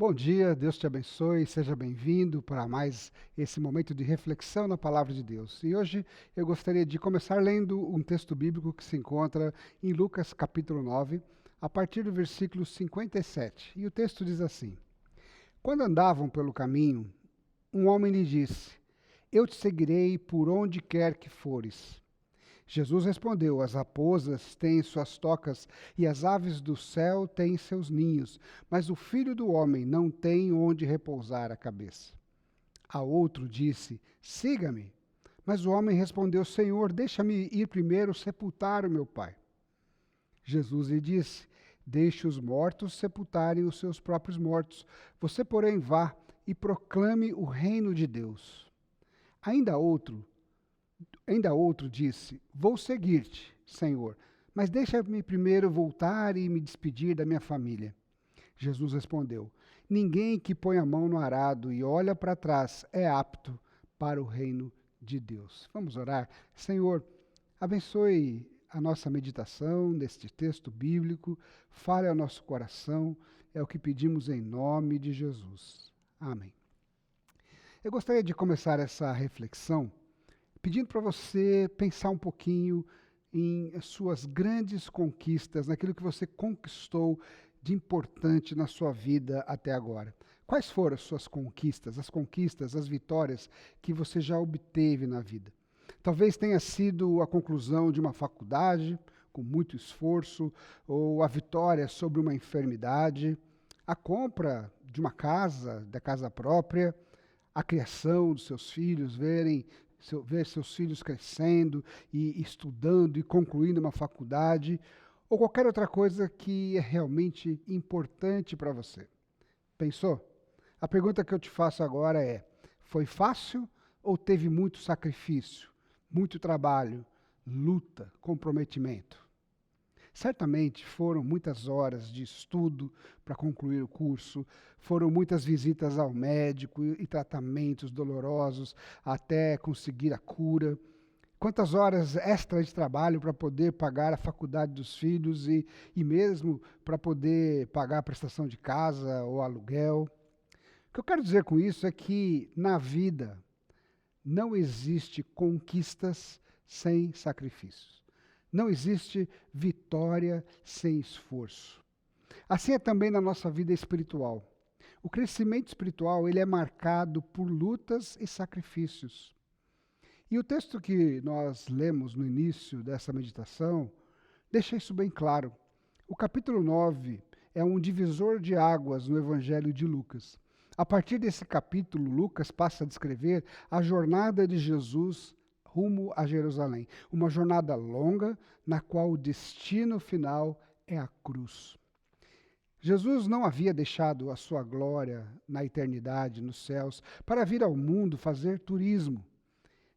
Bom dia, Deus te abençoe, seja bem-vindo para mais esse momento de reflexão na Palavra de Deus. E hoje eu gostaria de começar lendo um texto bíblico que se encontra em Lucas capítulo 9, a partir do versículo 57. E o texto diz assim: Quando andavam pelo caminho, um homem lhe disse: Eu te seguirei por onde quer que fores. Jesus respondeu: As raposas têm suas tocas e as aves do céu têm seus ninhos, mas o filho do homem não tem onde repousar a cabeça. A outro disse: Siga-me. Mas o homem respondeu: Senhor, deixa-me ir primeiro sepultar o meu pai. Jesus lhe disse: Deixe os mortos sepultarem os seus próprios mortos. Você, porém, vá e proclame o reino de Deus. Ainda outro Ainda outro disse: Vou seguir-te, Senhor, mas deixa-me primeiro voltar e me despedir da minha família. Jesus respondeu: Ninguém que põe a mão no arado e olha para trás é apto para o reino de Deus. Vamos orar. Senhor, abençoe a nossa meditação neste texto bíblico, fale ao nosso coração, é o que pedimos em nome de Jesus. Amém. Eu gostaria de começar essa reflexão pedindo para você pensar um pouquinho em suas grandes conquistas, naquilo que você conquistou de importante na sua vida até agora. Quais foram as suas conquistas, as vitórias que você já obteve na vida? Talvez tenha sido a conclusão de uma faculdade, com muito esforço, ou a vitória sobre uma enfermidade, a compra de uma casa, da casa própria, a criação dos seus filhos, ver seus filhos crescendo e estudando e concluindo uma faculdade, ou qualquer outra coisa que é realmente importante para você. Pensou? A pergunta que eu te faço agora é: foi fácil ou teve muito sacrifício, muito trabalho, luta, comprometimento? Certamente foram muitas horas de estudo para concluir o curso, foram muitas visitas ao médico e tratamentos dolorosos até conseguir a cura. Quantas horas extras de trabalho para poder pagar a faculdade dos filhos e mesmo para poder pagar a prestação de casa ou aluguel. O que eu quero dizer com isso é que na vida não existe conquistas sem sacrifícios. Não existe vitória sem esforço. Assim é também na nossa vida espiritual. O crescimento espiritual ele é marcado por lutas e sacrifícios. E o texto que nós lemos no início dessa meditação deixa isso bem claro. O capítulo 9 é um divisor de águas no Evangelho de Lucas. A partir desse capítulo, Lucas passa a descrever a jornada de Jesus rumo a Jerusalém. Uma jornada longa, na qual o destino final é a cruz. Jesus não havia deixado a sua glória na eternidade, nos céus, para vir ao mundo fazer turismo.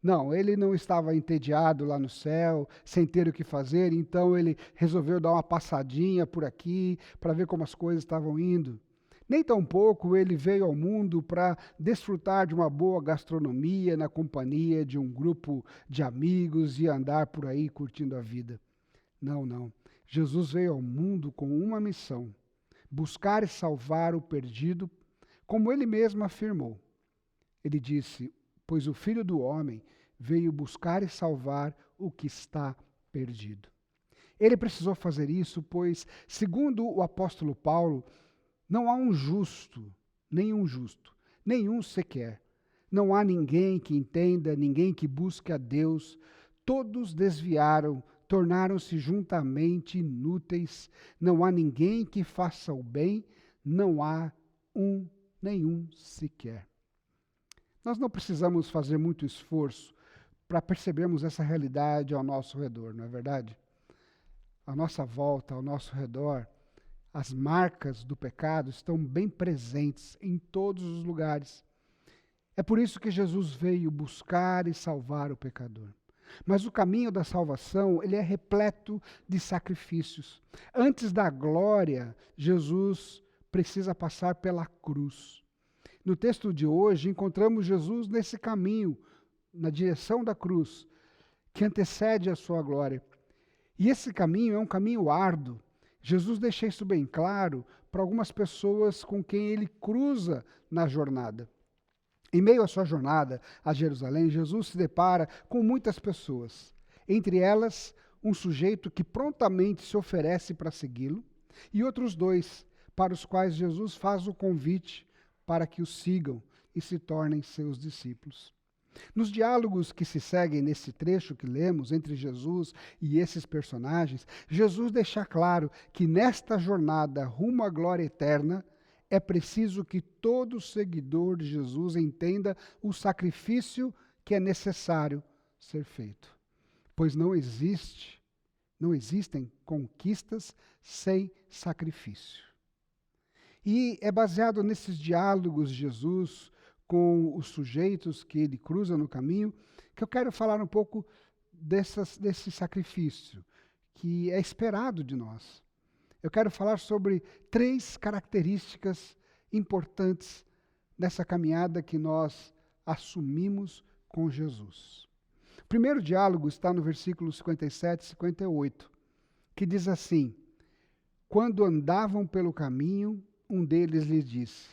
Não, ele não estava entediado lá no céu, sem ter o que fazer, então ele resolveu dar uma passadinha por aqui, para ver como as coisas estavam indo. Nem tampouco ele veio ao mundo para desfrutar de uma boa gastronomia na companhia de um grupo de amigos e andar por aí curtindo a vida. Não, não. Jesus veio ao mundo com uma missão: buscar e salvar o perdido, como ele mesmo afirmou. Ele disse: Pois o Filho do Homem veio buscar e salvar o que está perdido. Ele precisou fazer isso, pois, segundo o apóstolo Paulo, não há um justo, nenhum sequer. Não há ninguém que entenda, ninguém que busque a Deus. Todos desviaram, tornaram-se juntamente inúteis. Não há ninguém que faça o bem, não há nenhum sequer. Nós não precisamos fazer muito esforço para percebermos essa realidade ao nosso redor, não é verdade? À nossa volta, ao nosso redor, as marcas do pecado estão bem presentes em todos os lugares. É por isso que Jesus veio buscar e salvar o pecador. Mas o caminho da salvação, ele é repleto de sacrifícios. Antes da glória, Jesus precisa passar pela cruz. No texto de hoje, encontramos Jesus nesse caminho, na direção da cruz, que antecede a sua glória. E esse caminho é um caminho árduo. Jesus deixa isso bem claro para algumas pessoas com quem ele cruza na jornada. Em meio à sua jornada a Jerusalém, Jesus se depara com muitas pessoas. Entre elas, um sujeito que prontamente se oferece para segui-lo, e outros dois, para os quais Jesus faz o convite para que o sigam e se tornem seus discípulos. Nos diálogos que se seguem nesse trecho que lemos entre Jesus e esses personagens, Jesus deixa claro que nesta jornada rumo à glória eterna, é preciso que todo seguidor de Jesus entenda o sacrifício que é necessário ser feito. Pois não existem conquistas sem sacrifício. E é baseado nesses diálogos de Jesus com os sujeitos que ele cruza no caminho, que eu quero falar um pouco desse sacrifício que é esperado de nós. Eu quero falar sobre 3 características importantes nessa caminhada que nós assumimos com Jesus. O primeiro diálogo está no versículo 57 e 58, que diz assim: quando andavam pelo caminho, um deles lhe disse: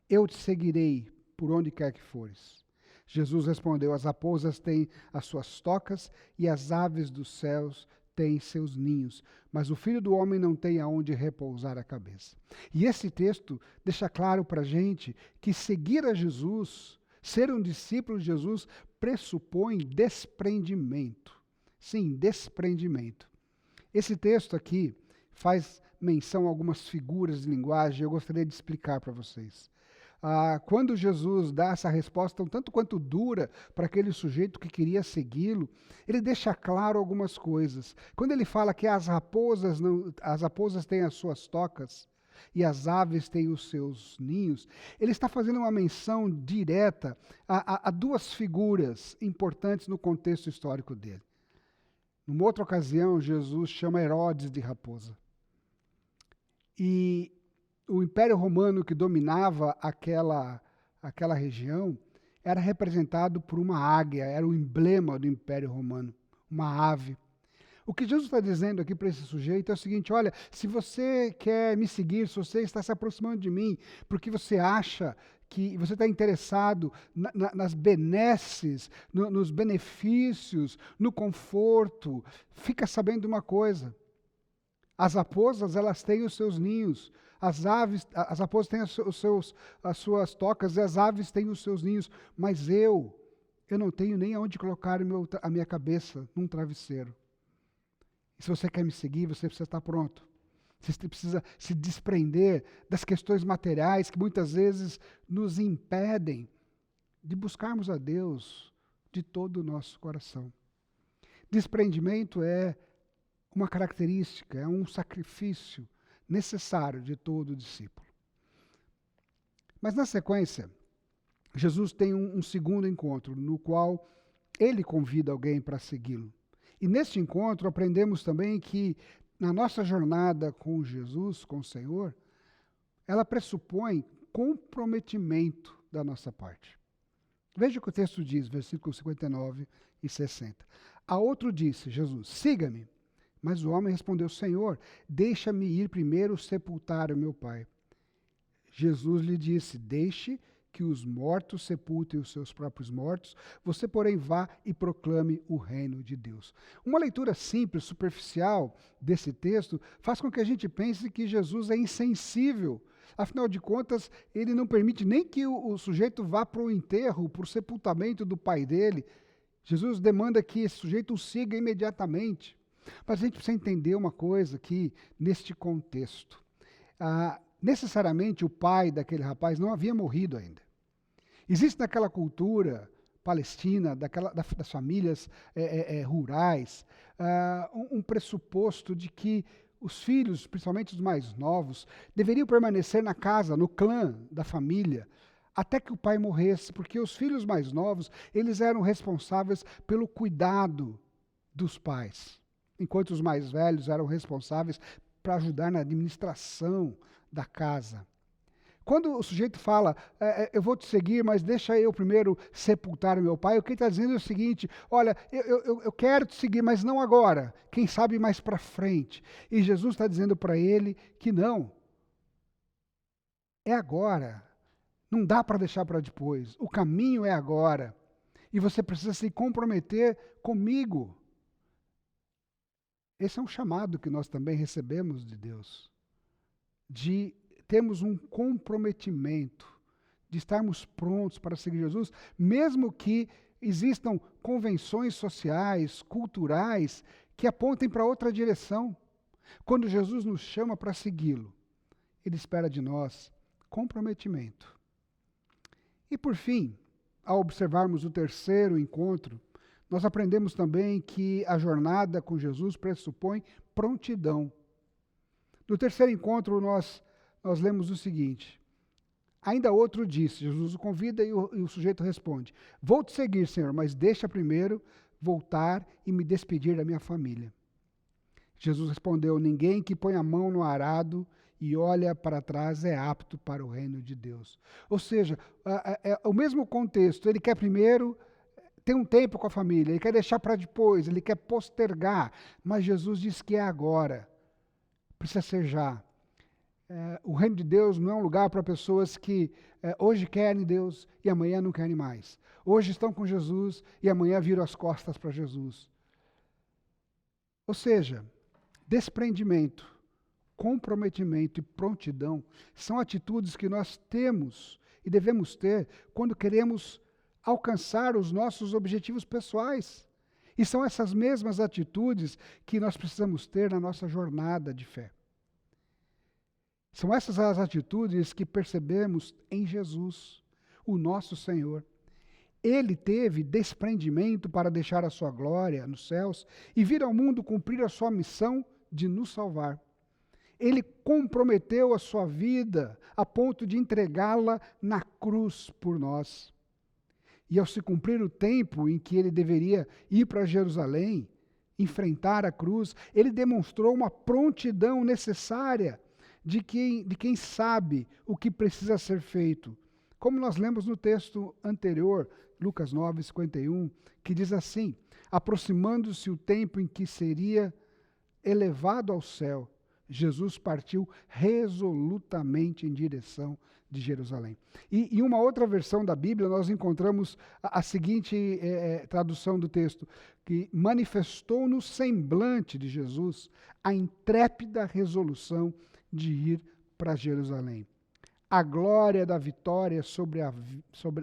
eu te seguirei por onde quer que fores. Jesus respondeu: as raposas têm as suas tocas e as aves dos céus têm seus ninhos, mas o Filho do Homem não tem aonde repousar a cabeça. E esse texto deixa claro para a gente que seguir a Jesus, ser um discípulo de Jesus, pressupõe desprendimento. Sim, desprendimento. Esse texto aqui faz menção a algumas figuras de linguagem, eu gostaria de explicar para vocês. Quando Jesus dá essa resposta um tanto quanto dura para aquele sujeito que queria segui-lo, ele deixa claro algumas coisas. Quando ele fala que as raposas têm as suas tocas e as aves têm os seus ninhos, ele está fazendo uma menção direta a 2 figuras importantes no contexto histórico dele. Numa outra ocasião, Jesus chama Herodes de raposa. E o Império Romano que dominava aquela região era representado por uma águia, era o emblema do Império Romano, uma ave. O que Jesus está dizendo aqui para esse sujeito é o seguinte: olha, se você quer me seguir, se você está se aproximando de mim, porque você acha que você está interessado nas benesses, nos benefícios, no conforto, fica sabendo de uma coisa: as raposas, elas têm os seus ninhos, as raposas têm as suas tocas e as aves têm os seus ninhos, mas eu não tenho nem aonde colocar a minha cabeça num travesseiro. E se você quer me seguir, você precisa estar pronto. Você precisa se desprender das questões materiais que muitas vezes nos impedem de buscarmos a Deus de todo o nosso coração. Desprendimento é uma característica, é um sacrifício necessário de todo discípulo. Mas na sequência, Jesus tem um segundo encontro, no qual ele convida alguém para segui-lo. E neste encontro aprendemos também que na nossa jornada com Jesus, com o Senhor, ela pressupõe comprometimento da nossa parte. Veja o que o texto diz, versículos 59 e 60. A outro disse, Jesus: siga-me. Mas o homem respondeu: Senhor, deixa-me ir primeiro sepultar o meu pai. Jesus lhe disse: deixe que os mortos sepultem os seus próprios mortos, você, porém, vá e proclame o reino de Deus. Uma leitura simples, superficial desse texto faz com que a gente pense que Jesus é insensível. Afinal de contas, ele não permite nem que o sujeito vá para o enterro, para o sepultamento do pai dele. Jesus demanda que esse sujeito o siga imediatamente. Mas a gente precisa entender uma coisa aqui, neste contexto. Necessariamente o pai daquele rapaz não havia morrido ainda. Existe naquela cultura palestina, das famílias rurais, um pressuposto de que os filhos, principalmente os mais novos, deveriam permanecer na casa, no clã da família, até que o pai morresse, porque os filhos mais novos, eles eram responsáveis pelo cuidado dos pais, enquanto os mais velhos eram responsáveis para ajudar na administração da casa. Quando o sujeito fala, eu vou te seguir, mas deixa eu primeiro sepultar o meu pai, o que ele está dizendo é o seguinte: olha, eu quero te seguir, mas não agora, quem sabe mais para frente. E Jesus está dizendo para ele que não, é agora, não dá para deixar para depois, o caminho é agora, e você precisa se comprometer comigo. Esse é um chamado que nós também recebemos de Deus, de termos um comprometimento, de estarmos prontos para seguir Jesus, mesmo que existam convenções sociais, culturais, que apontem para outra direção. Quando Jesus nos chama para segui-lo, ele espera de nós comprometimento. E por fim, ao observarmos o terceiro encontro, nós aprendemos também que a jornada com Jesus pressupõe prontidão. No terceiro encontro, nós lemos o seguinte: ainda outro disse, Jesus o convida e o sujeito responde: vou te seguir, Senhor, mas deixa primeiro voltar e me despedir da minha família. Jesus respondeu: ninguém que põe a mão no arado e olha para trás é apto para o reino de Deus. Ou seja, é o mesmo contexto, ele quer primeiro ter um tempo com a família, ele quer deixar para depois, ele quer postergar, mas Jesus diz que é agora, precisa ser já. O reino de Deus não é um lugar para pessoas que hoje querem Deus e amanhã não querem mais. Hoje estão com Jesus e amanhã viram as costas para Jesus. Ou seja, desprendimento, comprometimento e prontidão são atitudes que nós temos e devemos ter quando queremos alcançar os nossos objetivos pessoais. E são essas mesmas atitudes que nós precisamos ter na nossa jornada de fé. São essas as atitudes que percebemos em Jesus, o nosso Senhor. Ele teve desprendimento para deixar a sua glória nos céus e vir ao mundo cumprir a sua missão de nos salvar. Ele comprometeu a sua vida a ponto de entregá-la na cruz por nós. E ao se cumprir o tempo em que ele deveria ir para Jerusalém, enfrentar a cruz, ele demonstrou uma prontidão necessária de quem sabe o que precisa ser feito. Como nós lemos no texto anterior, Lucas 9:51, que diz assim: aproximando-se o tempo em que seria elevado ao céu, Jesus partiu resolutamente em direção de Jerusalém. E em uma outra versão da Bíblia, nós encontramos a seguinte tradução do texto, que manifestou no semblante de Jesus a intrépida resolução de ir para Jerusalém. A glória da vitória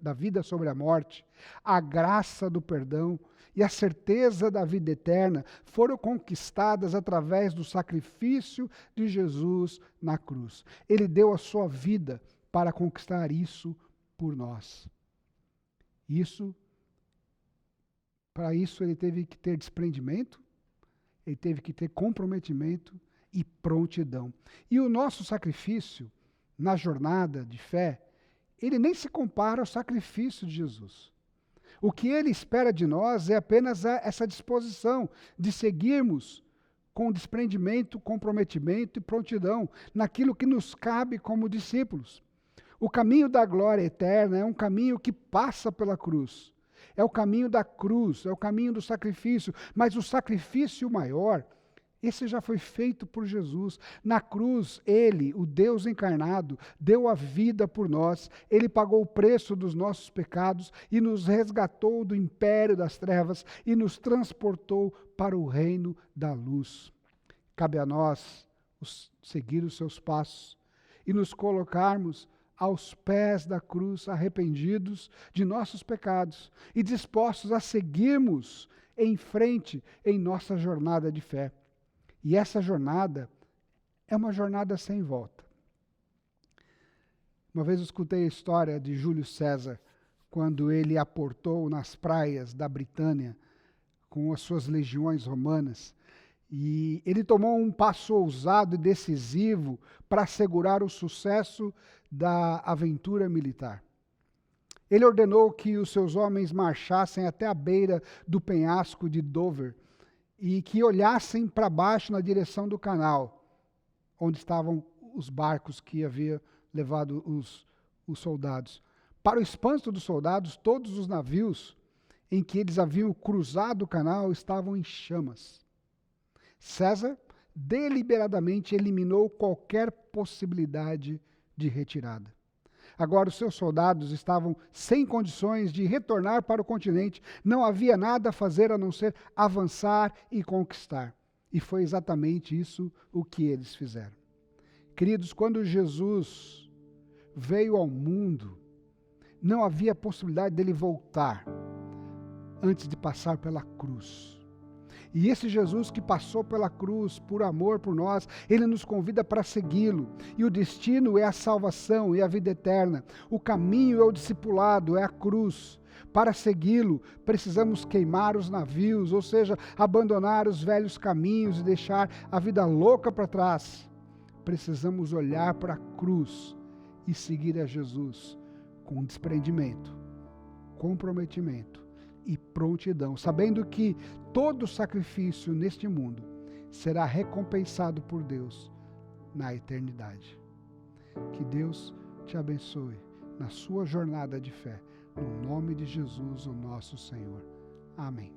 da vida sobre a morte, a graça do perdão e a certeza da vida eterna foram conquistadas através do sacrifício de Jesus na cruz. Ele deu a sua vida para conquistar isso por nós. Para isso ele teve que ter desprendimento, ele teve que ter comprometimento e prontidão. E o nosso sacrifício na jornada de fé, ele nem se compara ao sacrifício de Jesus. O que ele espera de nós é apenas essa disposição de seguirmos com desprendimento, comprometimento e prontidão naquilo que nos cabe como discípulos. O caminho da glória eterna é um caminho que passa pela cruz. É o caminho da cruz, é o caminho do sacrifício, mas o sacrifício maior, esse já foi feito por Jesus. Na cruz, ele, o Deus encarnado, deu a vida por nós. Ele pagou o preço dos nossos pecados e nos resgatou do império das trevas e nos transportou para o reino da luz. Cabe a nós seguir os seus passos e nos colocarmos aos pés da cruz, arrependidos de nossos pecados e dispostos a seguirmos em frente em nossa jornada de fé. E essa jornada é uma jornada sem volta. Uma vez eu escutei a história de Júlio César, quando ele aportou nas praias da Britânia com as suas legiões romanas, e ele tomou um passo ousado e decisivo para assegurar o sucesso da aventura militar. Ele ordenou que os seus homens marchassem até a beira do penhasco de Dover, e que olhassem para baixo na direção do canal, onde estavam os barcos que havia levado os soldados. Para o espanto dos soldados, todos os navios em que eles haviam cruzado o canal estavam em chamas. César deliberadamente eliminou qualquer possibilidade de retirada. Agora os seus soldados estavam sem condições de retornar para o continente. Não havia nada a fazer a não ser avançar e conquistar. E foi exatamente isso o que eles fizeram. Queridos, quando Jesus veio ao mundo, não havia possibilidade dele voltar antes de passar pela cruz. E esse Jesus que passou pela cruz por amor por nós, ele nos convida para segui-lo. E o destino é a salvação e a vida eterna. O caminho é o discipulado, é a cruz. Para segui-lo, precisamos queimar os navios, ou seja, abandonar os velhos caminhos e deixar a vida louca para trás. Precisamos olhar para a cruz e seguir a Jesus com desprendimento, comprometimento e prontidão, sabendo que todo sacrifício neste mundo será recompensado por Deus na eternidade. Que Deus te abençoe na sua jornada de fé, no nome de Jesus, o nosso Senhor. Amém.